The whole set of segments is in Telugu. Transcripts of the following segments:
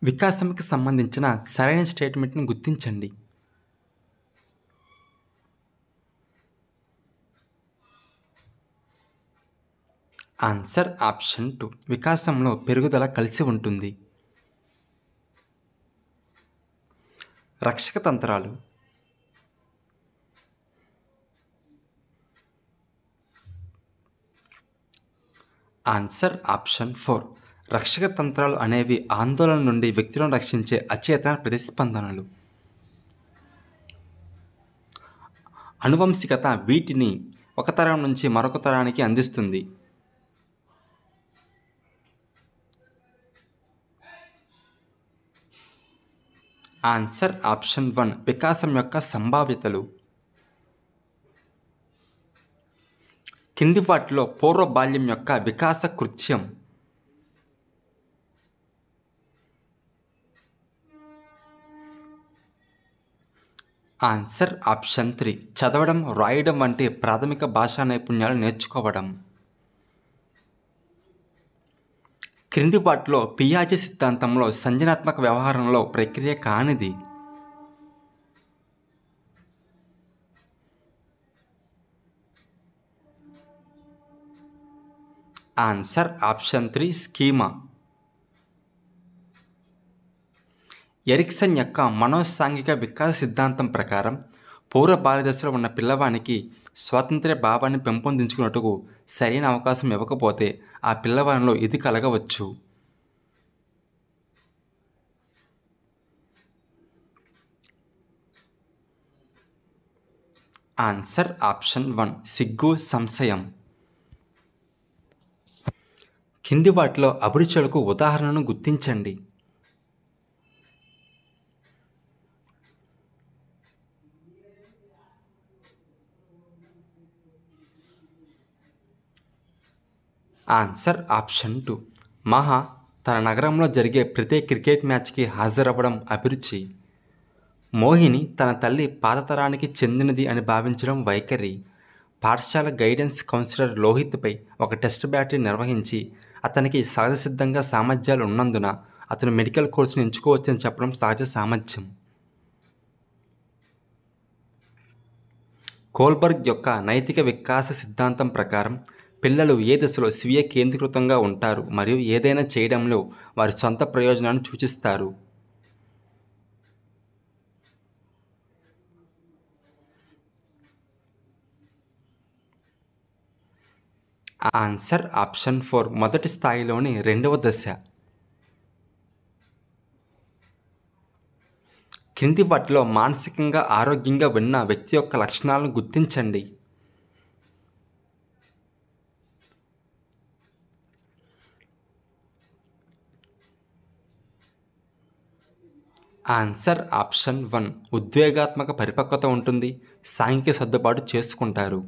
వికాసంకి సంబంధించిన సరైన స్టేట్మెంట్‌ని గుర్తించండి. Answer option 2. వికాసంలో పెరుగుదల కలిసి ఉంటుంది. రక్షక తంత్రాలు. Answer option 4. రక్షక తంత్రాలు అనేవి ఆందోళన నుండి వ్యక్తులను రక్షించే అచేతన ప్రతిస్పందనలు. అనువంశికత వీటిని ఒక తరం నుంచి మరొక తరానికి అందిస్తుంది. Answer option 1. వికాసం యొక్క సంభావ్యతలు. కింది వాటిలో పూర్వ బాల్యం యొక్క వికాస కృత్యం. Answer option 3. చదవడం, రాయడం వంటి ప్రాథమిక భాషా నైపుణ్యాలు నేర్చుకోవడం. క్రింది వాటిలో పియాజే సిద్ధాంతంలో సంజ్ఞానాత్మక వ్యవహారంలో ప్రక్రియ కానిది. Answer option 3. స్కీమా. ఎరిక్సన్ యొక్క మనోసాంఘిక వికాస సిద్ధాంతం ప్రకారం పూర్వ బాల్యదశలో ఉన్న పిల్లవానికి స్వాతంత్ర్య భావాన్ని పెంపొందించుకున్నట్టుకు సరైన అవకాశం ఇవ్వకపోతే ఆ పిల్లవానిలో ఇది కలగవచ్చు. Answer option 1. సిగ్గు, సంశయం. కింది వాటిలో అభిరుచులకు ఉదాహరణను గుర్తించండి. Answer option 2. మహా తన నగరంలో జరిగే ప్రతి క్రికెట్ మ్యాచ్కి హాజరవ్వడం అభిరుచి. మోహిని తన తల్లి పాత తరానికి చెందినది అని భావించడం వైఖరి. పాఠశాల గైడెన్స్ కౌన్సిలర్ లోహిత్పై ఒక టెస్ట్ బ్యాటరీ నిర్వహించి అతనికి సహజసిద్ధంగా సామర్థ్యాలు ఉన్నందున అతను మెడికల్ కోర్సును ఎంచుకోవచ్చని చెప్పడం సహజ సామర్థ్యం. కోల్బర్గ్ యొక్క నైతిక వికాస సిద్ధాంతం ప్రకారం పిల్లలు ఏ దశలో స్వీయ కేంద్రీకృతంగా ఉంటారు మరియు ఏదైనా చేయడంలో వారి సొంత ప్రయోజనాన్ని సూచిస్తారు. Answer option 4. మొదటి స్థాయిలోని రెండవ దశ. క్రింది వాటిలో మానసికంగా ఆరోగ్యంగా ఉన్న వ్యక్తి యొక్క లక్షణాలను గుర్తించండి. Answer option 1. ఉద్వేగాత్మక పరిపక్వత ఉంటుంది, సాంఘిక సర్దుబాటు చేసుకుంటారు.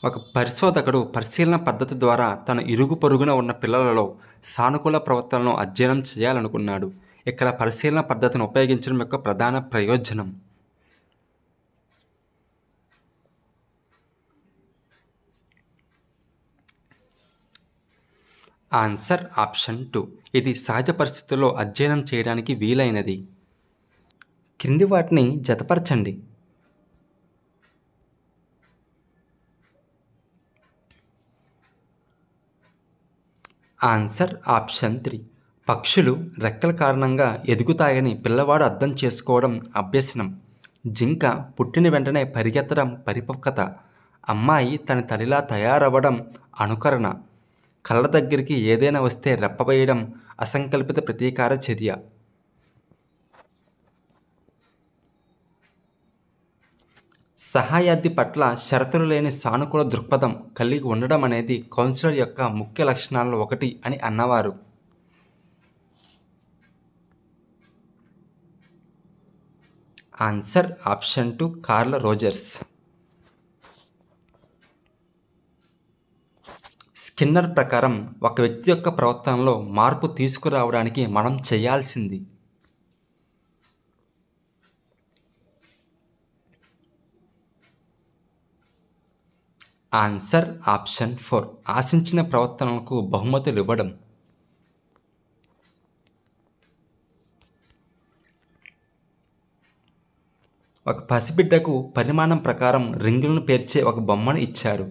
ఒక పరిశోధకుడు పరిశీలన పద్ధతి ద్వారా తన ఇరుగు పొరుగున ఉన్న పిల్లలలో సానుకూల ప్రవర్తనను అధ్యయనం చేయాలనుకున్నాడు. ఇక్కడ పరిశీలన పద్ధతిని ఉపయోగించడం యొక్క ప్రధాన ప్రయోజనం. Answer option 2. ఇది సహజ పరిస్థితుల్లో అధ్యయనం చేయడానికి వీలైనది. క్రింది వాటిని జతపరచండి. Answer option 3. పక్షులు రెక్కల కారణంగా ఎదుగుతాయని పిల్లవాడు అర్థం చేసుకోవడం అభ్యసనం. జింక పుట్టిన వెంటనే పరిగెత్తడం పరిపక్వత. అమ్మాయి తన తల్లిలా తయారవ్వడం అనుకరణ. కళ్ళ దగ్గరికి ఏదైనా వస్తే రెప్పవేయడం అసంకల్పిత ప్రతీకార చర్య. సహాయార్థి పట్ల షరతులు లేని సానుకూల దృక్పథం కలిగి ఉండడం అనేది కౌన్సిలర్ యొక్క ముఖ్య లక్షణాలలో ఒకటి అని అన్నవారు. Answer option 2. Curl Rogers. Skinner ప్రకారం ఒక వ్యక్తి యొక్క ప్రవర్తనలో మార్పు తీసుకురావడానికి మనం చేయాల్సింది. ఆన్సర్ ఆప్షన్ 4 ఆశించిన ప్రవర్తనలకు బహుమతులు ఇవ్వడం. ఒక పసిబిడ్డకు పరిమాణం ప్రకారం రింగులను పేర్చే ఒక బొమ్మను ఇచ్చారు.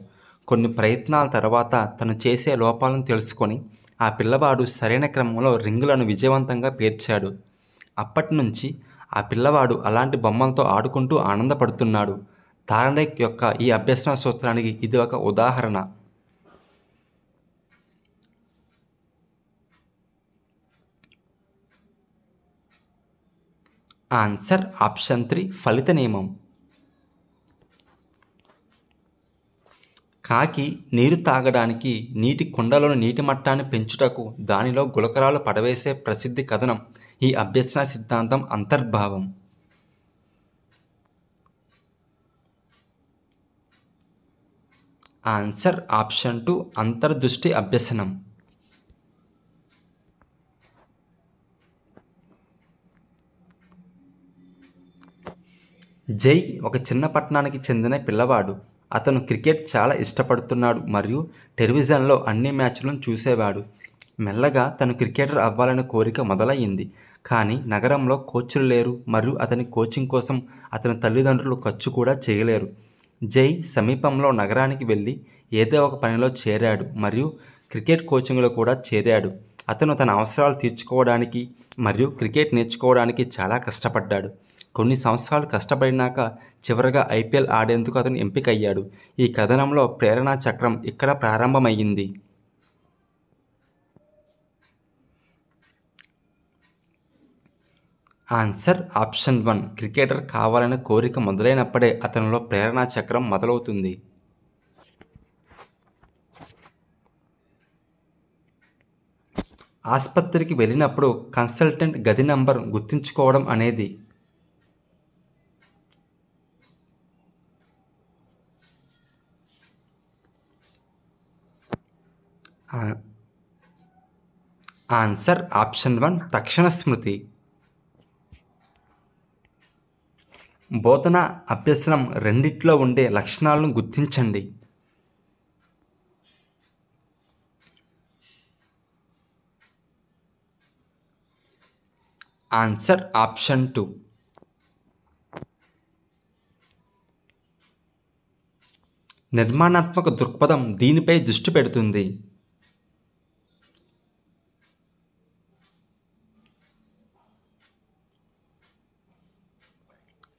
కొన్ని ప్రయత్నాల తర్వాత తను చేసే లోపాలను తెలుసుకొని ఆ పిల్లవాడు సరైన క్రమంలో రింగులను విజయవంతంగా పేర్చాడు. అప్పటి నుంచి ఆ పిల్లవాడు అలాంటి బొమ్మలతో ఆడుకుంటూ ఆనందపడుతున్నాడు. థార్ండైక్ యొక్క ఈ అభ్యసన సూత్రానికి ఇది ఒక ఉదాహరణ. ఆన్సర్ ఆప్షన్ 3 ఫలిత నియమం. కాకి నీరు తాగడానికి నీటి కుండలోని నీటి మట్టాన్ని పెంచుటకు దానిలో గులకరాలు పడవేసే ప్రసిద్ధి కథనం ఈ అభ్యసన సిద్ధాంతం అంతర్భావం. ఆన్సర్ ఆప్షన్ 2 అంతర్దృష్టి అభ్యసనం. జై ఒక చిన్న పట్టణానికి చెందిన పిల్లవాడు. అతను క్రికెట్ చాలా ఇష్టపడుతున్నాడు మరియు టెలివిజన్లో అన్ని మ్యాచ్లను చూసేవాడు. మెల్లగా తను క్రికెటర్ అవ్వాలనే కోరిక మొదలయ్యింది. కానీ నగరంలో కోచ్లు లేరు మరియు అతని కోచింగ్ కోసం అతని తల్లిదండ్రులు ఖర్చు కూడా చేయలేరు. జై సమీపంలో నగరానికి వెళ్ళి ఏదో ఒక పనిలో చేరాడు మరియు క్రికెట్ కోచింగ్లో కూడా చేరాడు. అతను తన అవసరాలు తీర్చుకోవడానికి మరియు క్రికెట్ నేర్చుకోవడానికి చాలా కష్టపడ్డాడు. కొన్ని సంవత్సరాలు కష్టపడినాక చివరగా ఐపీఎల్ ఆడేందుకు అతను ఎంపికయ్యాడు. ఈ కథనంలో ప్రేరణా చక్రం ఇక్కడ ప్రారంభమయ్యింది. ఆన్సర్ ఆప్షన్ 1 క్రికెటర్ కావాలనే కోరిక మొదలైనప్పుడే అతనిలో ప్రేరణా చక్రం మొదలవుతుంది. ఆసుపత్రికి వెళ్ళినప్పుడు కన్సల్టెంట్ గది నంబర్ గుర్తుంచుకోవడం అనేది. ఆన్సర్ ఆప్షన్ 1 తక్షణ స్మృతి. బోధన అభ్యసనం రెండిట్లో ఉండే లక్షణాలను గుర్తించండి. ఆన్సర్ ఆప్షన్ 2 నిర్మాణాత్మక దృక్పథం దీనిపై దృష్టి పెడుతుంది.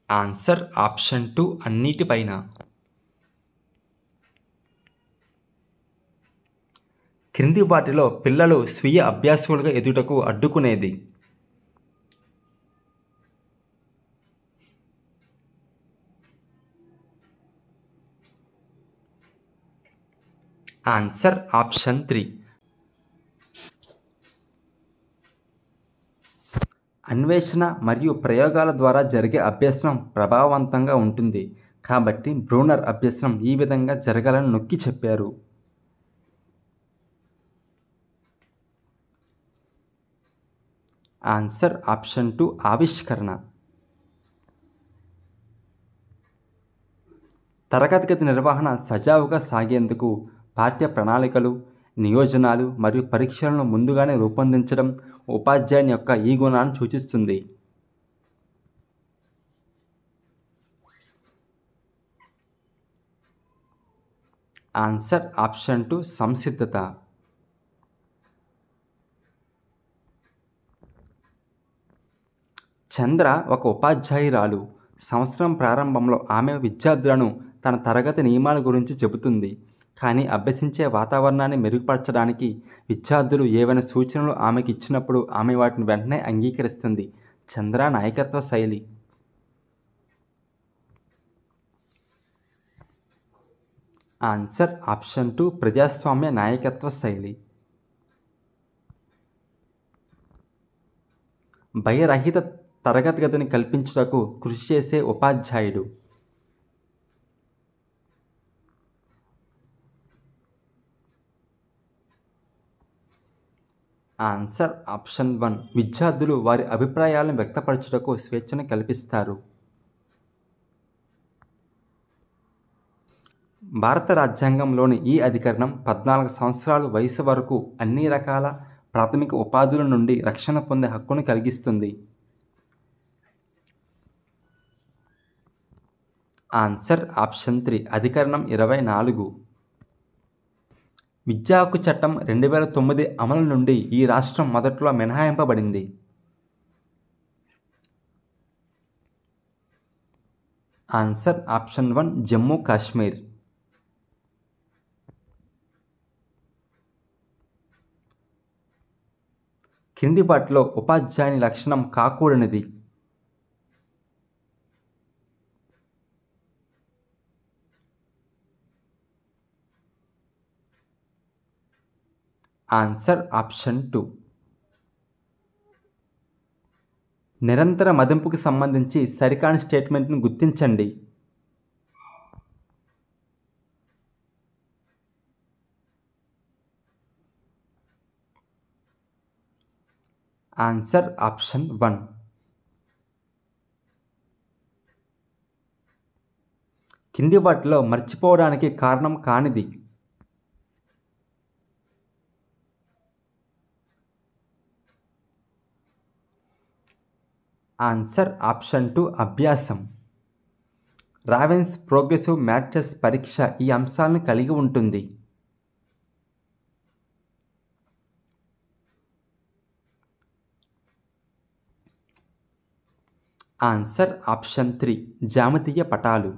Answer option 2 అన్నిటిపైన. క్రింది వాటిలో పిల్లలు స్వీయ అభ్యాసులుగా ఎదుటకు అడ్డుకునేది. ఆన్సర్ ఆప్షన్ 3 అన్వేషణ మరియు ప్రయోగాల ద్వారా జరిగే అభ్యసనం ప్రభావవంతంగా ఉంటుంది. కాబట్టి బ్రూనర్ అభ్యసనం ఈ విధంగా జరగాలని నొక్కి చెప్పారు. ఆన్సర్ ఆప్షన్ 2 ఆవిష్కరణ. తరగతి గది నిర్వహణ సజావుగా సాగేందుకు పాఠ్య ప్రణాళికలు, నియోజనాలు మరియు పరీక్షలను ముందుగానే రూపొందించడం ఉపాధ్యాయుని యొక్క ఈ గుణాన్ని సూచిస్తుంది. ఆన్సర్ ఆప్షన్ 2 సంసిద్ధత. చంద్ర ఒక ఉపాధ్యాయురాలు. సంవత్సరం ప్రారంభంలో ఆమె విద్యార్థులను తన తరగతి నియమాల గురించి చెబుతుంది. కానీ అభ్యసించే వాతావరణాన్ని మెరుగుపరచడానికి విద్యార్థులు ఏవైనా సూచనలు ఆమెకి ఇచ్చినప్పుడు ఆమె వాటిని వెంటనే అంగీకరిస్తుంది. చంద్ర నాయకత్వ శైలి. ఆన్సర్ ఆప్షన్ 2 ప్రజాస్వామ్య నాయకత్వ శైలి. భయరహిత తరగతి గదిని కల్పించుటకు కృషి చేసే ఉపాధ్యాయుడు. ఆన్సర్ ఆప్షన్ 1 విద్యార్థులు వారి అభిప్రాయాలను వ్యక్తపరచుటకు స్వేచ్ఛను కల్పిస్తారు. భారత రాజ్యాంగంలోని ఈ అధికరణం 14 సంవత్సరాల వయసు వరకు అన్ని రకాల ప్రాథమిక ఉపాధుల నుండి రక్షణ పొందే హక్కును కలిగిస్తుంది. ఆన్సర్ ఆప్షన్ 3 అధికరణం 24. విద్యా హక్కు చట్టం 2009 అమలు నుండి ఈ రాష్ట్రం మొదట్లో మినహాయింపబడింది. Answer option 1 Jammu Kashmir. కింది వాటిలో ఉపాధ్యాయుని లక్షణం కాకూడనిది. ఆన్సర్ ఆప్షన్ 2 నిరంతర మదింపుకి సంబంధించి సరికాని స్టేట్మెంట్ను గుర్తించండి. ఆన్సర్ ఆప్షన్ 1 కింది వాటిలో మర్చిపోవడానికి కారణం కానిది. ఆన్సర్ ఆప్షన్ 2 అభ్యాసం. రావెన్స్ ప్రోగ్రెసివ్ మ్యాట్రిక్స్ పరీక్ష ఈ అంశాలను కలిగి ఉంటుంది. ఆన్సర్ ఆప్షన్ 3 జ్యామితీయ పటాలు.